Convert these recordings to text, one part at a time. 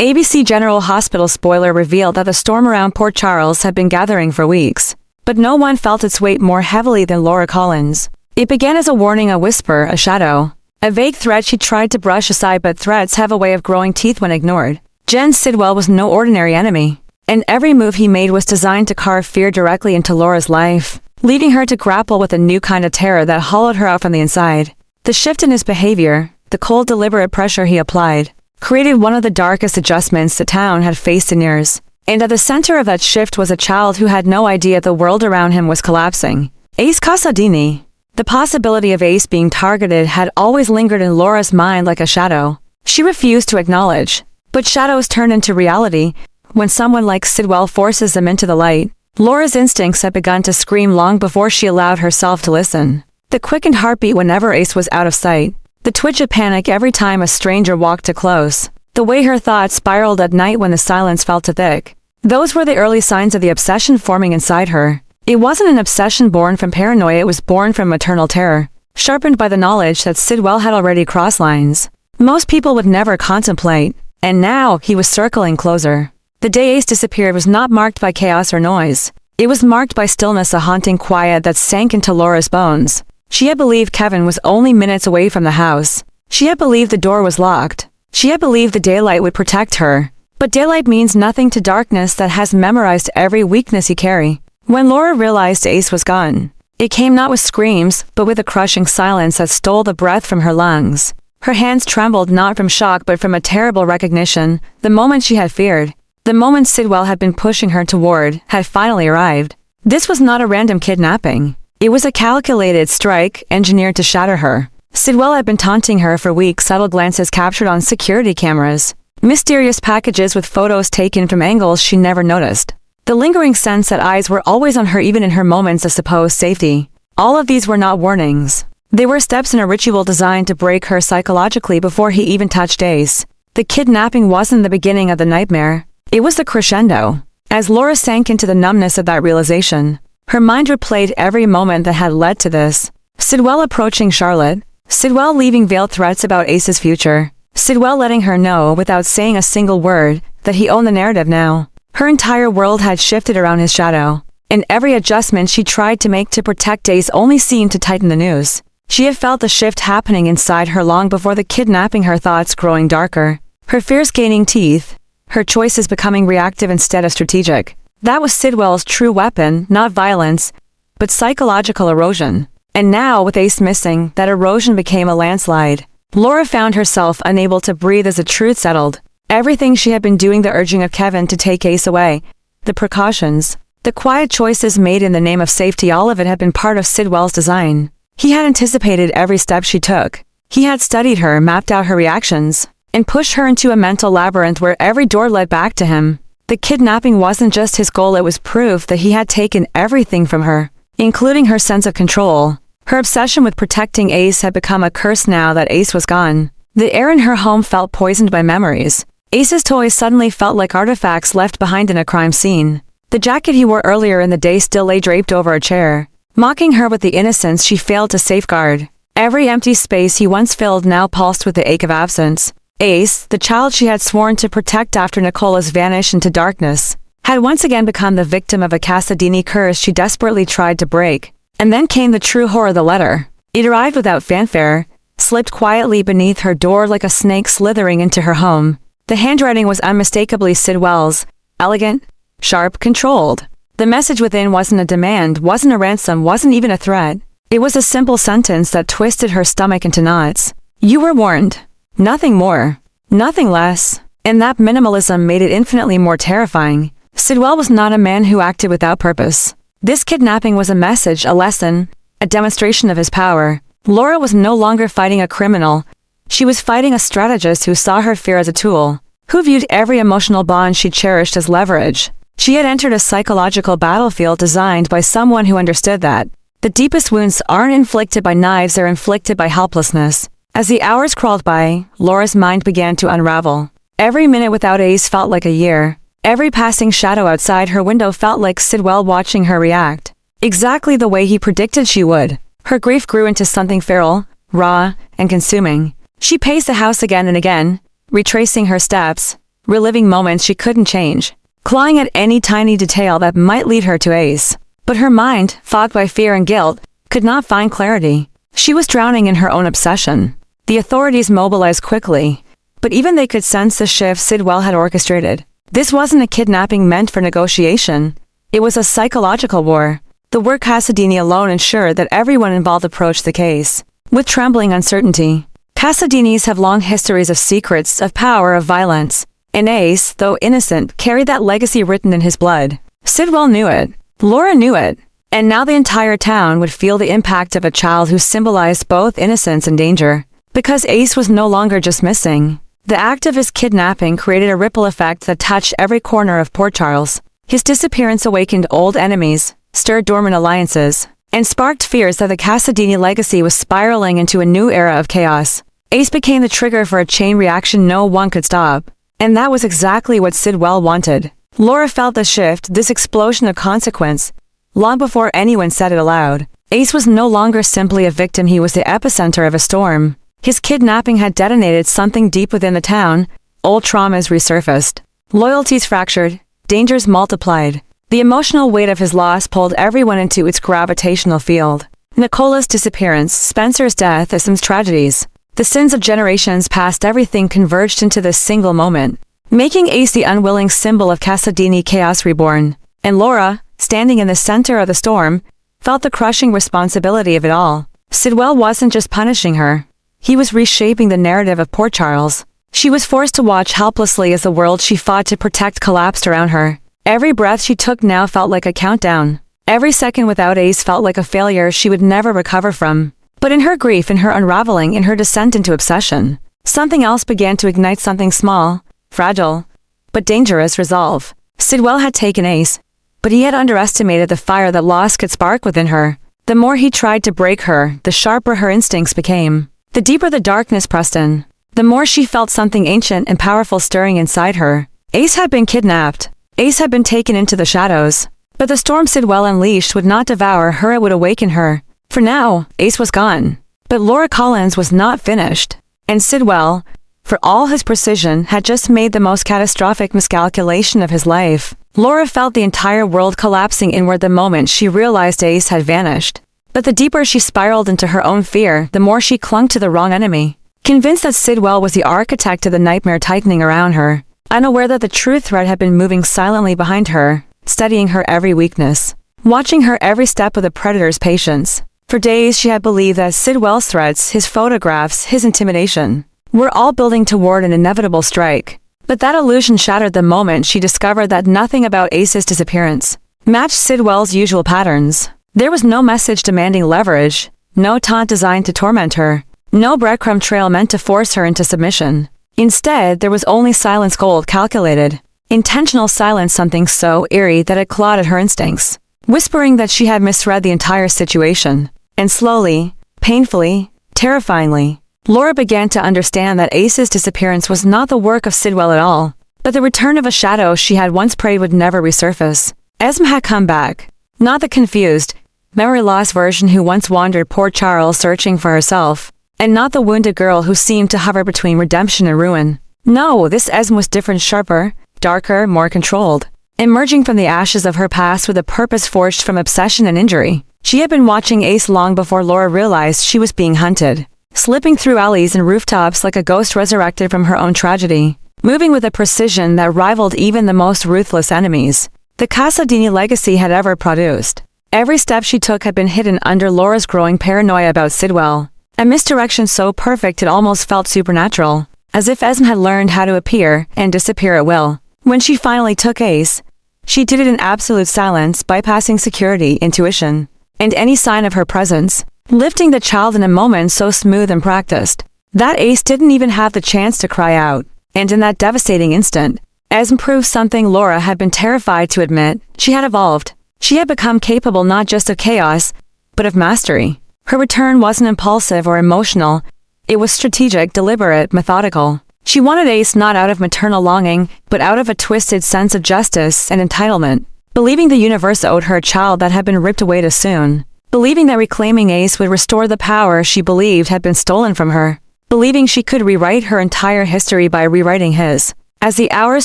ABC General Hospital spoiler revealed that the storm around Port Charles had been gathering for weeks. But no one felt its weight more heavily than Laura Collins. It began as a warning, a whisper, a shadow. A vague threat she tried to brush aside, but threats have a way of growing teeth when ignored. Jen Sidwell was no ordinary enemy, and every move he made was designed to carve fear directly into Laura's life, leaving her to grapple with a new kind of terror that hollowed her out from the inside. The shift in his behavior, the cold deliberate pressure he applied, created one of the darkest adjustments the town had faced in years. And at the center of that shift was a child who had no idea the world around him was collapsing. Ace Casadini. The possibility of Ace being targeted had always lingered in Laura's mind like a shadow. She refused to acknowledge. But shadows turn into reality when someone like Sidwell forces them into the light. Laura's instincts had begun to scream long before she allowed herself to listen. The quickened heartbeat whenever Ace was out of sight. The twitch of panic every time a stranger walked too close. The way her thoughts spiraled at night when the silence felt too thick. Those were the early signs of the obsession forming inside her. It wasn't an obsession born from paranoia, it was born from maternal terror, sharpened by the knowledge that Sidwell had already crossed lines most people would never contemplate, and now he was circling closer. The day Ace disappeared was not marked by chaos or noise. It was marked by stillness, a haunting quiet that sank into Laura's bones. She had believed Kevin was only minutes away from the house. She had believed the door was locked. She had believed the daylight would protect her. But daylight means nothing to darkness that has memorized every weakness you carry. When Laura realized Ace was gone, it came not with screams, but with a crushing silence that stole the breath from her lungs. Her hands trembled not from shock but from a terrible recognition. The moment she had feared, the moment Sidwell had been pushing her toward, had finally arrived. This was not a random kidnapping. It was a calculated strike, engineered to shatter her. Sidwell had been taunting her for weeks, subtle glances captured on security cameras, mysterious packages with photos taken from angles she never noticed. The lingering sense that eyes were always on her even in her moments of supposed safety. All of these were not warnings. They were steps in a ritual designed to break her psychologically before he even touched Ace. The kidnapping wasn't the beginning of the nightmare. It was the crescendo. As Laura sank into the numbness of that realization, her mind replayed every moment that had led to this. Sidwell approaching Charlotte. Sidwell leaving veiled threats about Ace's future. Sidwell letting her know, without saying a single word, that he owned the narrative now. Her entire world had shifted around his shadow, and every adjustment she tried to make to protect Ace only seemed to tighten the noose. She had felt the shift happening inside her long before the kidnapping, her thoughts growing darker, her fears gaining teeth, her choices becoming reactive instead of strategic. That was Sidwell's true weapon, not violence, but psychological erosion. And now, with Ace missing, that erosion became a landslide. Laura found herself unable to breathe as the truth settled. Everything she had been doing, the urging of Kevin to take Ace away, the precautions, the quiet choices made in the name of safety, all of it had been part of Sidwell's design. He had anticipated every step she took. He had studied her, mapped out her reactions, and pushed her into a mental labyrinth where every door led back to him. The kidnapping wasn't just his goal, it was proof that he had taken everything from her, including her sense of control. Her obsession with protecting Ace had become a curse now that Ace was gone. The air in her home felt poisoned by memories. Ace's toys suddenly felt like artifacts left behind in a crime scene. The jacket he wore earlier in the day still lay draped over a chair, mocking her with the innocence she failed to safeguard. Every empty space he once filled now pulsed with the ache of absence. Ace, the child she had sworn to protect after Nicola's vanished into darkness, had once again become the victim of a Casadini curse she desperately tried to break. And then came the true horror, the letter. It arrived without fanfare, slipped quietly beneath her door like a snake slithering into her home. The handwriting was unmistakably Sidwell's, elegant, sharp, controlled. The message within wasn't a demand, wasn't a ransom, wasn't even a threat. It was a simple sentence that twisted her stomach into knots. You were warned. Nothing more. Nothing less. And that minimalism made it infinitely more terrifying. Sidwell was not a man who acted without purpose. This kidnapping was a message, a lesson, a demonstration of his power. Laura was no longer fighting a criminal. She was fighting a strategist who saw her fear as a tool, who viewed every emotional bond she cherished as leverage. She had entered a psychological battlefield designed by someone who understood that the deepest wounds aren't inflicted by knives, they're inflicted by helplessness. As the hours crawled by, Laura's mind began to unravel. Every minute without Ace felt like a year. Every passing shadow outside her window felt like Sidwell watching her react, exactly the way he predicted she would. Her grief grew into something feral, raw, and consuming. She paced the house again and again, retracing her steps, reliving moments she couldn't change, clawing at any tiny detail that might lead her to Ace. But her mind, fogged by fear and guilt, could not find clarity. She was drowning in her own obsession. The authorities mobilized quickly, but even they could sense the shift Sidwell had orchestrated. This wasn't a kidnapping meant for negotiation. It was a psychological war. The word Casadini alone ensured that everyone involved approached the case with trembling uncertainty. Casadinis have long histories of secrets, of power, of violence. And Ace, though innocent, carried that legacy written in his blood. Sidwell knew it. Laura knew it. And now the entire town would feel the impact of a child who symbolized both innocence and danger. Because Ace was no longer just missing. The act of his kidnapping created a ripple effect that touched every corner of Port Charles. His disappearance awakened old enemies, stirred dormant alliances, and sparked fears that the Casadini legacy was spiraling into a new era of chaos. Ace became the trigger for a chain reaction no one could stop. And that was exactly what Sidwell wanted. Laura felt the shift, this explosion of consequence, long before anyone said it aloud. Ace was no longer simply a victim, he was the epicenter of a storm. His kidnapping had detonated something deep within the town. Old traumas resurfaced. Loyalties fractured. Dangers multiplied. The emotional weight of his loss pulled everyone into its gravitational field. Nicola's disappearance, Spencer's death, Esme's tragedies. The sins of generations past, everything converged into this single moment, making Ace the unwilling symbol of Casadini chaos reborn. And Laura, standing in the center of the storm, felt the crushing responsibility of it all. Sidwell wasn't just punishing her. He was reshaping the narrative of Port Charles. She was forced to watch helplessly as the world she fought to protect collapsed around her. Every breath she took now felt like a countdown. Every second without Ace felt like a failure she would never recover from. But in her grief, in her unraveling, in her descent into obsession, something else began to ignite, something small, fragile, but dangerous resolve. Sidwell had taken Ace, but he had underestimated the fire that loss could spark within her. The more he tried to break her, the sharper her instincts became. The deeper the darkness pressed in, the more she felt something ancient and powerful stirring inside her. Ace had been kidnapped. Ace had been taken into the shadows. But the storm Sidwell unleashed would not devour her, it would awaken her. For now, Ace was gone. But Laura Collins was not finished. And Sidwell, for all his precision, had just made the most catastrophic miscalculation of his life. Laura felt the entire world collapsing inward the moment she realized Ace had vanished. But the deeper she spiraled into her own fear, the more she clung to the wrong enemy. Convinced that Sidwell was the architect of the nightmare tightening around her, unaware that the true threat had been moving silently behind her, studying her every weakness, watching her every step with a predator's patience. For days she had believed that Sidwell's threats, his photographs, his intimidation, were all building toward an inevitable strike. But that illusion shattered the moment she discovered that nothing about Ace's disappearance matched Sidwell's usual patterns. There was no message demanding leverage, no taunt designed to torment her, no breadcrumb trail meant to force her into submission. Instead, there was only silence, cold, calculated, intentional silence, something so eerie that it clawed at her instincts, whispering that she had misread the entire situation. And slowly, painfully, terrifyingly, Laura began to understand that Ace's disappearance was not the work of Sidwell at all, but the return of a shadow she had once prayed would never resurface. Esme had come back, not the confused, memory-lost version who once wandered Port Charles searching for herself, and not the wounded girl who seemed to hover between redemption and ruin. No, this Esme was different, sharper, darker, more controlled, emerging from the ashes of her past with a purpose forged from obsession and injury. She had been watching Ace long before Laura realized she was being hunted, slipping through alleys and rooftops like a ghost resurrected from her own tragedy, moving with a precision that rivaled even the most ruthless enemies the Casadini legacy had ever produced. Every step she took had been hidden under Laura's growing paranoia about Sidwell, a misdirection so perfect it almost felt supernatural, as if Esme had learned how to appear and disappear at will. When she finally took Ace, she did it in absolute silence, bypassing security, intuition, and any sign of her presence, lifting the child in a moment so smooth and practiced that Ace didn't even have the chance to cry out. And in that devastating instant, Esme proved something Laura had been terrified to admit: she had evolved. She had become capable not just of chaos, but of mastery. Her return wasn't impulsive or emotional. It was strategic, deliberate, methodical. She wanted Ace not out of maternal longing, but out of a twisted sense of justice and entitlement, believing the universe owed her a child that had been ripped away too soon, believing that reclaiming Ace would restore the power she believed had been stolen from her, believing she could rewrite her entire history by rewriting his. As the hours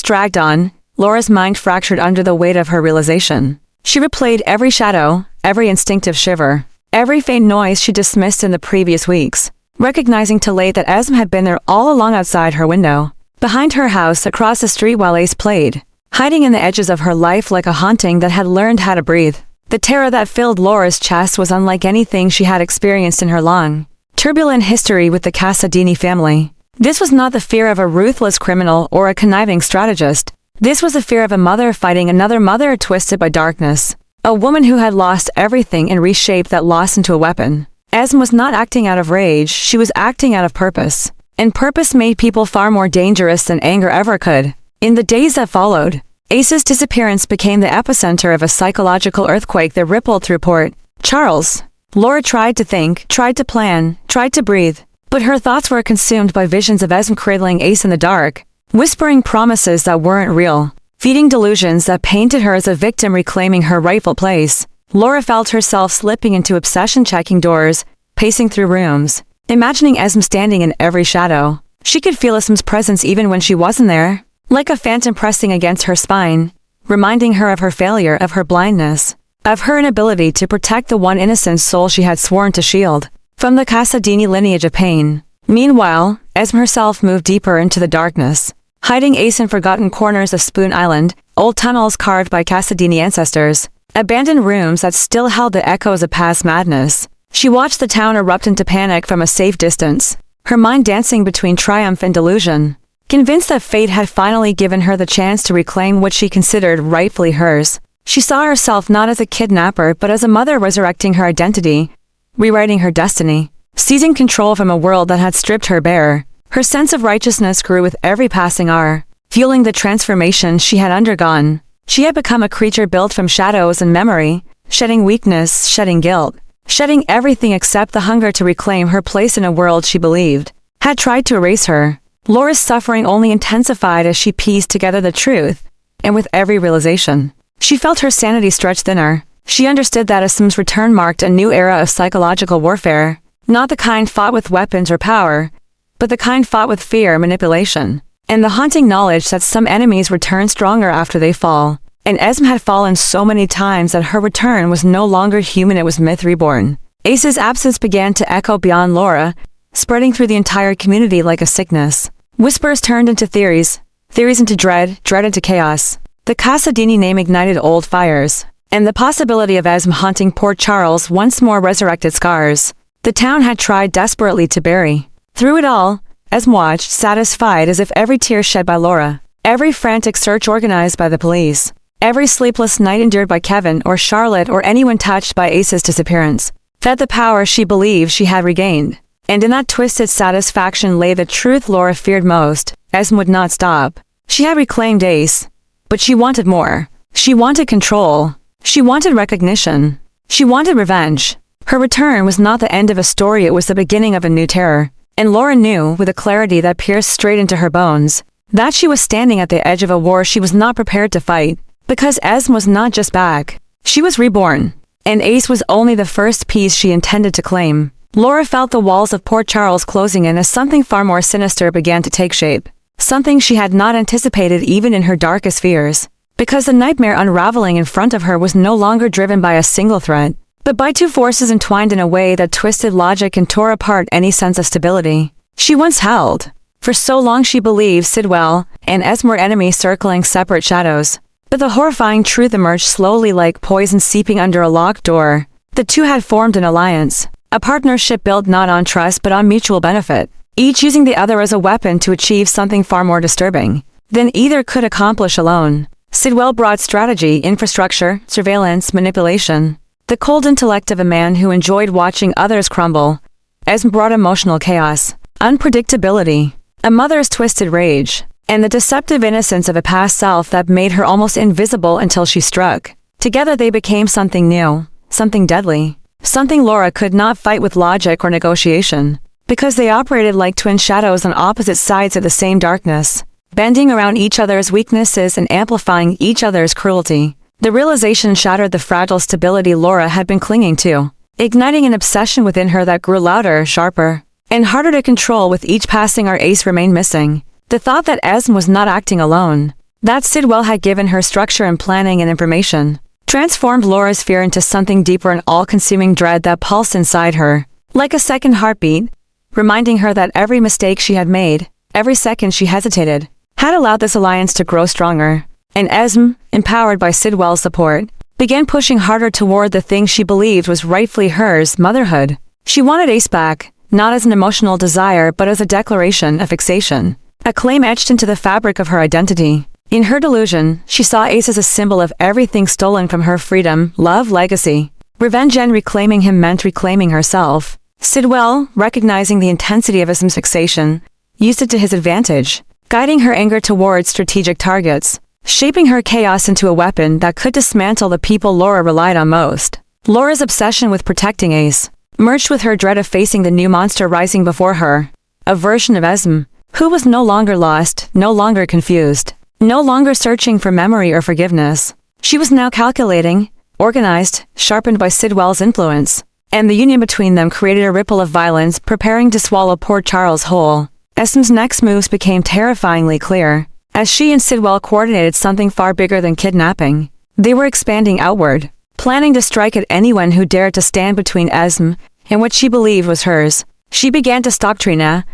dragged on, Laura's mind fractured under the weight of her realization. She replayed every shadow, every instinctive shiver, every faint noise she dismissed in the previous weeks, recognizing too late that Esme had been there all along outside her window, behind her house, across the street while Ace played, hiding in the edges of her life like a haunting that had learned how to breathe. The terror that filled Laura's chest was unlike anything she had experienced in her long, turbulent history with the Casadini family. This was not the fear of a ruthless criminal or a conniving strategist. This was the fear of a mother fighting another mother twisted by darkness. A woman who had lost everything and reshaped that loss into a weapon. Esme was not acting out of rage, she was acting out of purpose. And purpose made people far more dangerous than anger ever could. In the days that followed, Ace's disappearance became the epicenter of a psychological earthquake that rippled through Port Charles. Laura tried to think, tried to plan, tried to breathe, but her thoughts were consumed by visions of Esme cradling Ace in the dark, whispering promises that weren't real, feeding delusions that painted her as a victim reclaiming her rightful place. Laura felt herself slipping into obsession, checking doors, pacing through rooms, imagining Esme standing in every shadow. She could feel Esme's presence even when she wasn't there, like a phantom pressing against her spine, reminding her of her failure, of her blindness, of her inability to protect the one innocent soul she had sworn to shield from the Casadini lineage of pain. Meanwhile, Esme herself moved deeper into the darkness, hiding Ace in forgotten corners of Spoon Island, old tunnels carved by Casadini ancestors, abandoned rooms that still held the echoes of past madness. She watched the town erupt into panic from a safe distance, her mind dancing between triumph and delusion. Convinced that fate had finally given her the chance to reclaim what she considered rightfully hers, she saw herself not as a kidnapper but as a mother resurrecting her identity, rewriting her destiny, seizing control from a world that had stripped her bare. Her sense of righteousness grew with every passing hour, fueling the transformation she had undergone. She had become a creature built from shadows and memory, shedding weakness, shedding guilt, shedding everything except the hunger to reclaim her place in a world she believed had tried to erase her. Laura's suffering only intensified as she pieced together the truth, and with every realization, she felt her sanity stretch thinner. She understood that Esme's return marked a new era of psychological warfare, not the kind fought with weapons or power, but the kind fought with fear, manipulation, and the haunting knowledge that some enemies return stronger after they fall. And Esme had fallen so many times that her return was no longer human, it was myth reborn. Ace's absence began to echo beyond Laura, spreading through the entire community like a sickness. Whispers turned into theories, theories into dread, dread into chaos. The Casadini name ignited old fires, and the possibility of Esme haunting Port Charles once more resurrected scars the town had tried desperately to bury. Through it all, Esme watched, satisfied as if every tear shed by Laura, every frantic search organized by the police, every sleepless night endured by Kevin or Charlotte or anyone touched by Ace's disappearance, fed the power she believed she had regained. And in that twisted satisfaction lay the truth Laura feared most. Esme would not stop. She had reclaimed Ace, but she wanted more. She wanted control. She wanted recognition. She wanted revenge. Her return was not the end of a story, it was the beginning of a new terror. And Laura knew, with a clarity that pierced straight into her bones, that she was standing at the edge of a war she was not prepared to fight. Because Esme was not just back. She was reborn. And Ace was only the first piece she intended to claim. Laura felt the walls of Port Charles closing in as something far more sinister began to take shape. Something she had not anticipated even in her darkest fears. Because the nightmare unraveling in front of her was no longer driven by a single threat, but by two forces entwined in a way that twisted logic and tore apart any sense of stability she once held. For so long she believed Sidwell and Esme were enemies circling separate shadows. But the horrifying truth emerged slowly like poison seeping under a locked door. The two had formed an alliance. A partnership built not on trust but on mutual benefit, each using the other as a weapon to achieve something far more disturbing than either could accomplish alone. Sidwell brought strategy, infrastructure, surveillance, manipulation, the cold intellect of a man who enjoyed watching others crumble. Esme brought emotional chaos, unpredictability, a mother's twisted rage, and the deceptive innocence of a past self that made her almost invisible until she struck. Together they became something new, something deadly. Something Laura could not fight with logic or negotiation, because they operated like twin shadows on opposite sides of the same darkness, bending around each other's weaknesses and amplifying each other's cruelty. The realization shattered the fragile stability Laura had been clinging to, igniting an obsession within her that grew louder, sharper, and harder to control. With each passing hour Ace remained missing. The thought that Esme was not acting alone, that Sidwell had given her structure and planning and information, transformed Laura's fear into something deeper and all-consuming dread that pulsed inside her, like a second heartbeat, reminding her that every mistake she had made, every second she hesitated, had allowed this alliance to grow stronger. And Esme, empowered by Sidwell's support, began pushing harder toward the thing she believed was rightfully hers, motherhood. She wanted Ace back, not as an emotional desire but as a declaration of fixation, a claim etched into the fabric of her identity. In her delusion, she saw Ace as a symbol of everything stolen from her: freedom, love, legacy. Revenge, and reclaiming him meant reclaiming herself. Sidwell, recognizing the intensity of Esme's fixation, used it to his advantage, guiding her anger towards strategic targets, shaping her chaos into a weapon that could dismantle the people Laura relied on most. Laura's obsession with protecting Ace merged with her dread of facing the new monster rising before her, a version of Esme who was no longer lost, no longer confused, no longer searching for memory or forgiveness. She was now calculating, organized, sharpened by Sidwell's influence, and the union between them created a ripple of violence preparing to swallow Port Charles whole. Esme's next moves became terrifyingly clear, as she and Sidwell coordinated something far bigger than kidnapping. They were expanding outward, planning to strike at anyone who dared to stand between Esme and what she believed was hers. She began to stalk Trina,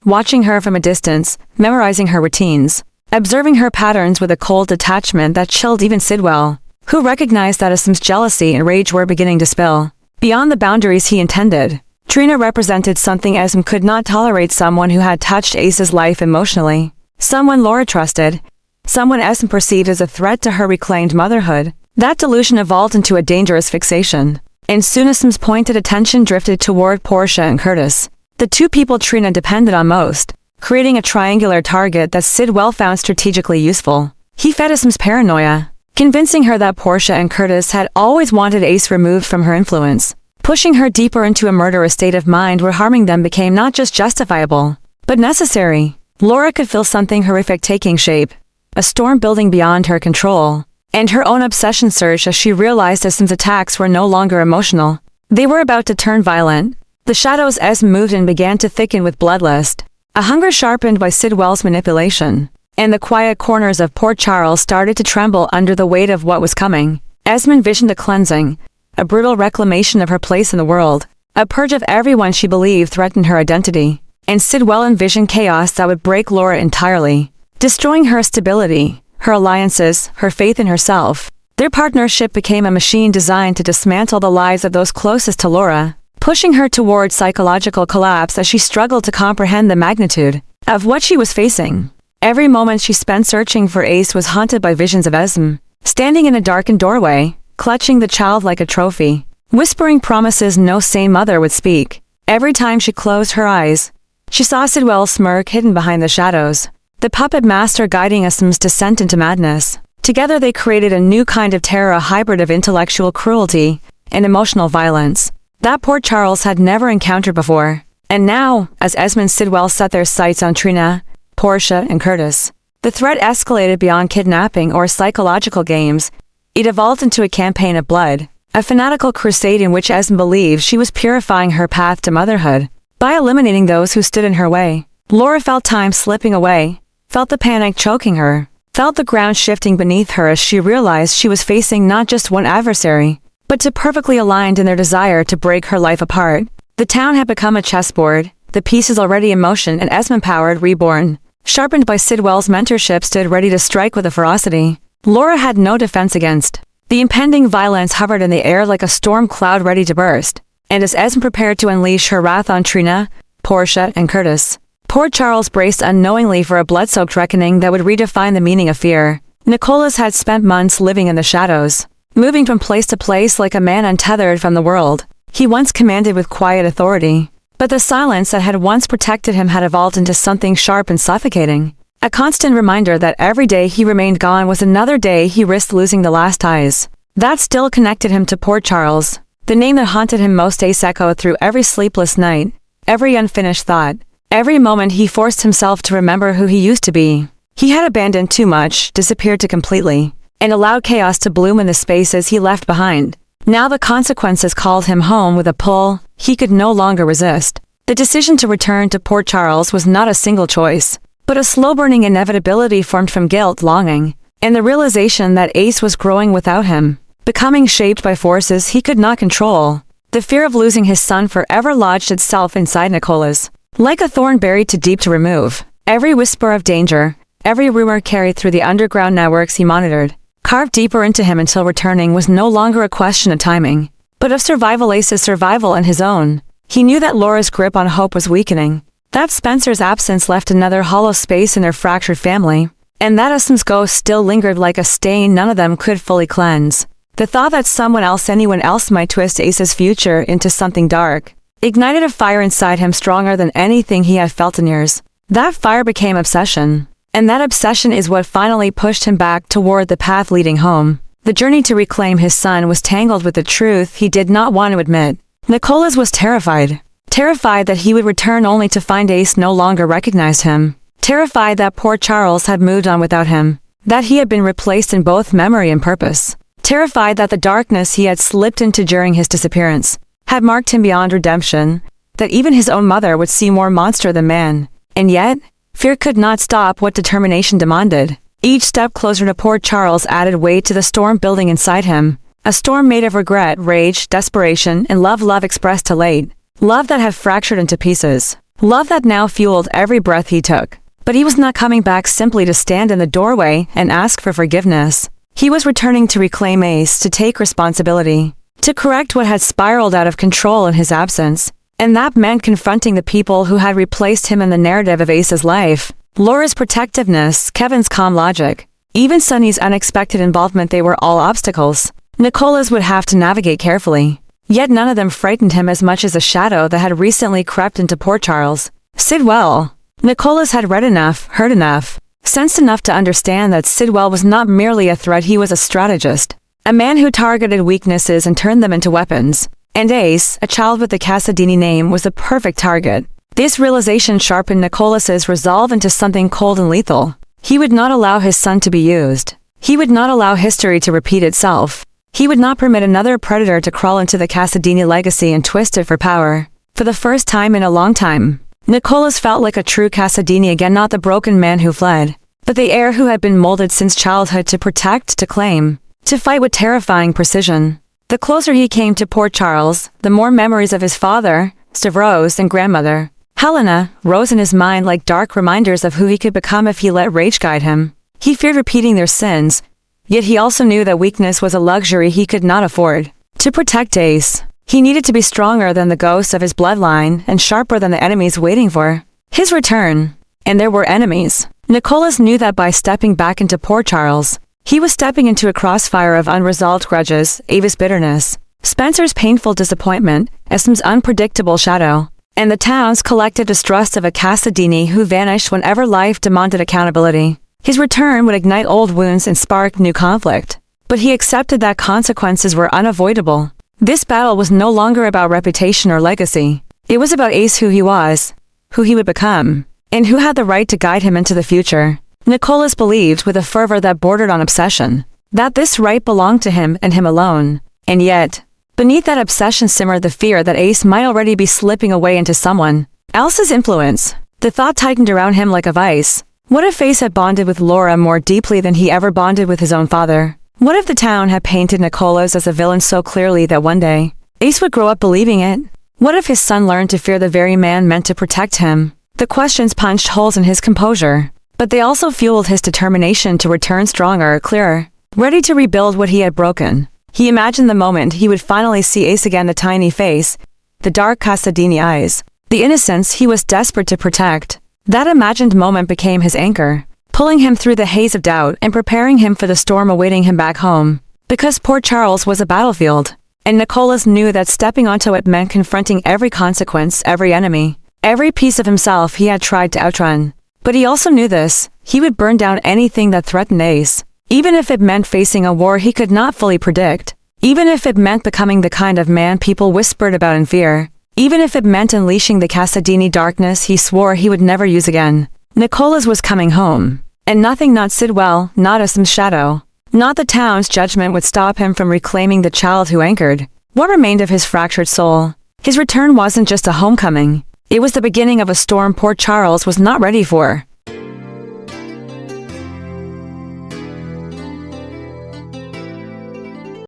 watching her from a distance, memorizing her routines, observing her patterns with a cold detachment that chilled even Sidwell, who recognized that Esme's jealousy and rage were beginning to spill beyond the boundaries he intended. Trina represented something Esme could not tolerate: someone who had touched Ace's life emotionally, someone Laura trusted, someone Esme perceived as a threat to her reclaimed motherhood. That delusion evolved into a dangerous fixation, and soon Esme's pointed attention drifted toward Portia and Curtis, the two people Trina depended on most, creating a triangular target that Sidwell found strategically useful. He fed Esme's paranoia, convincing her that Portia and Curtis had always wanted Ace removed from her influence, pushing her deeper into a murderous state of mind where harming them became not just justifiable, but necessary. Laura could feel something horrific taking shape, a storm building beyond her control, and her own obsession surged as she realized Esme's attacks were no longer emotional. They were about to turn violent. The shadows Esme moved in began to thicken with bloodlust, a hunger sharpened by Sidwell's manipulation, and the quiet corners of Port Charles started to tremble under the weight of what was coming. Esme envisioned a cleansing, a brutal reclamation of her place in the world, a purge of everyone she believed threatened her identity. And Sidwell envisioned chaos that would break Laura entirely, destroying her stability, her alliances, her faith in herself. Their partnership became a machine designed to dismantle the lives of those closest to Laura, pushing her toward psychological collapse as she struggled to comprehend the magnitude of what she was facing. Every moment she spent searching for Ace was haunted by visions of Esme, standing in a darkened doorway, clutching the child like a trophy, whispering promises no sane mother would speak. Every time she closed her eyes, she saw Sidwell's smirk hidden behind the shadows, the puppet master guiding Esme's descent into madness. Together they created a new kind of terror, a hybrid of intellectual cruelty and emotional violence that Port Charles had never encountered before. And now, as Esme and Sidwell set their sights on Trina, Portia, and Curtis, the threat escalated beyond kidnapping or psychological games. It evolved into a campaign of blood, a fanatical crusade in which Esme believed she was purifying her path to motherhood by eliminating those who stood in her way. Laura felt time slipping away, felt the panic choking her, felt the ground shifting beneath her as she realized she was facing not just one adversary, but two perfectly aligned in their desire to break her life apart. The town had become a chessboard, the pieces already in motion, and Esme-powered reborn, sharpened by Sidwell's mentorship, stood ready to strike with a ferocity Laura had no defense against. The impending violence hovered in the air like a storm cloud ready to burst, and as Esme prepared to unleash her wrath on Trina, Portia, and Curtis, Port Charles braced unknowingly for a blood-soaked reckoning that would redefine the meaning of fear. Nicholas had spent months living in the shadows, moving from place to place like a man untethered from the world. He once commanded with quiet authority, but the silence that had once protected him had evolved into something sharp and suffocating. A constant reminder that every day he remained gone was another day he risked losing the last ties that still connected him to Port Charles. The name that haunted him most Ace echoed through every sleepless night, every unfinished thought, every moment he forced himself to remember who he used to be. He had abandoned too much, disappeared too completely, and allowed chaos to bloom in the spaces he left behind. Now the consequences called him home with a pull he could no longer resist. The decision to return to Port Charles was not a single choice, But a slow-burning inevitability formed from guilt, longing, and the realization that Ace was growing without him, becoming shaped by forces he could not control. The fear of losing his son forever lodged itself inside Nicholas, like a thorn buried too deep to remove. Every whisper of danger, every rumor carried through the underground networks he monitored, carved deeper into him until returning was no longer a question of timing, but of survival, Ace's survival and his own. He knew that Laura's grip on hope was weakening, that Spencer's absence left another hollow space in their fractured family, and that Esme's ghost still lingered like a stain none of them could fully cleanse. The thought that anyone else might twist Ace's future into something dark, ignited a fire inside him stronger than anything he had felt in years. That fire became obsession, and that obsession is what finally pushed him back toward the path leading home. The journey to reclaim his son was tangled with the truth he did not want to admit. Nicholas was terrified. Terrified that he would return only to find Ace no longer recognized him. Terrified that poor Charles had moved on without him, that he had been replaced in both memory and purpose. Terrified that the darkness he had slipped into during his disappearance had marked him beyond redemption, that even his own mother would see more monster than man. And yet, fear could not stop what determination demanded. Each step closer to poor Charles added weight to the storm building inside him, a storm made of regret, rage, desperation, and love expressed too late. Love that had fractured into pieces. Love that now fueled every breath he took. But he was not coming back simply to stand in the doorway and ask for forgiveness. He was returning to reclaim Ace, to take responsibility, to correct what had spiraled out of control in his absence. And that meant confronting the people who had replaced him in the narrative of Ace's life. Laura's protectiveness, Kevin's calm logic, even Sonny's unexpected involvement, they were all obstacles Nicholas would have to navigate carefully. Yet none of them frightened him as much as a shadow that had recently crept into poor Charles. Sidwell. Nicholas had read enough, heard enough, sensed enough to understand that Sidwell was not merely a threat, he was a strategist. A man who targeted weaknesses and turned them into weapons. And Ace, a child with the Casadini name, was the perfect target. This realization sharpened Nicholas's resolve into something cold and lethal. He would not allow his son to be used. He would not allow history to repeat itself. He would not permit another predator to crawl into the Casadini legacy and twist it for power. For the first time in a long time, Nicholas felt like a true Casadini again, not the broken man who fled, but the heir who had been molded since childhood to protect, to claim, to fight with terrifying precision. The closer he came to poor Charles, the more memories of his father, Stavros, and grandmother, Helena, rose in his mind like dark reminders of who he could become if he let rage guide him. He feared repeating their sins, yet he also knew that weakness was a luxury he could not afford. To protect Ace, he needed to be stronger than the ghosts of his bloodline and sharper than the enemies waiting for his return. And there were enemies. Nicholas knew that by stepping back into poor Charles, he was stepping into a crossfire of unresolved grudges, Ava's bitterness, Spencer's painful disappointment, Esme's unpredictable shadow, and the town's collective distrust of a Casadini who vanished whenever life demanded accountability. His return would ignite old wounds and spark new conflict. But he accepted that consequences were unavoidable. This battle was no longer about reputation or legacy. It was about Ace, who he was, who he would become, and who had the right to guide him into the future. Nicholas believed with a fervor that bordered on obsession, that this right belonged to him and him alone. And yet, beneath that obsession simmered the fear that Ace might already be slipping away into someone else's influence. The thought tightened around him like a vice. What if Ace had bonded with Laura more deeply than he ever bonded with his own father? What if the town had painted Nicholas as a villain so clearly that one day, Ace would grow up believing it? What if his son learned to fear the very man meant to protect him? The questions punched holes in his composure, but they also fueled his determination to return stronger, clearer, ready to rebuild what he had broken. He imagined the moment he would finally see Ace again, the tiny face, the dark Casadini eyes, the innocence he was desperate to protect. That imagined moment became his anchor, pulling him through the haze of doubt and preparing him for the storm awaiting him back home. Because poor Charles was a battlefield, and Nicholas knew that stepping onto it meant confronting every consequence, every enemy, every piece of himself he had tried to outrun. But he also knew this: he would burn down anything that threatened Ace, even if it meant facing a war he could not fully predict, even if it meant becoming the kind of man people whispered about in fear, even if it meant unleashing the Casadini darkness he swore he would never use again. Nicholas was coming home, and nothing, not Sidwell, not Esme's shadow, not the town's judgment, would stop him from reclaiming the child who anchored what remained of his fractured soul. His return wasn't just a homecoming. It was the beginning of a storm poor Charles was not ready for.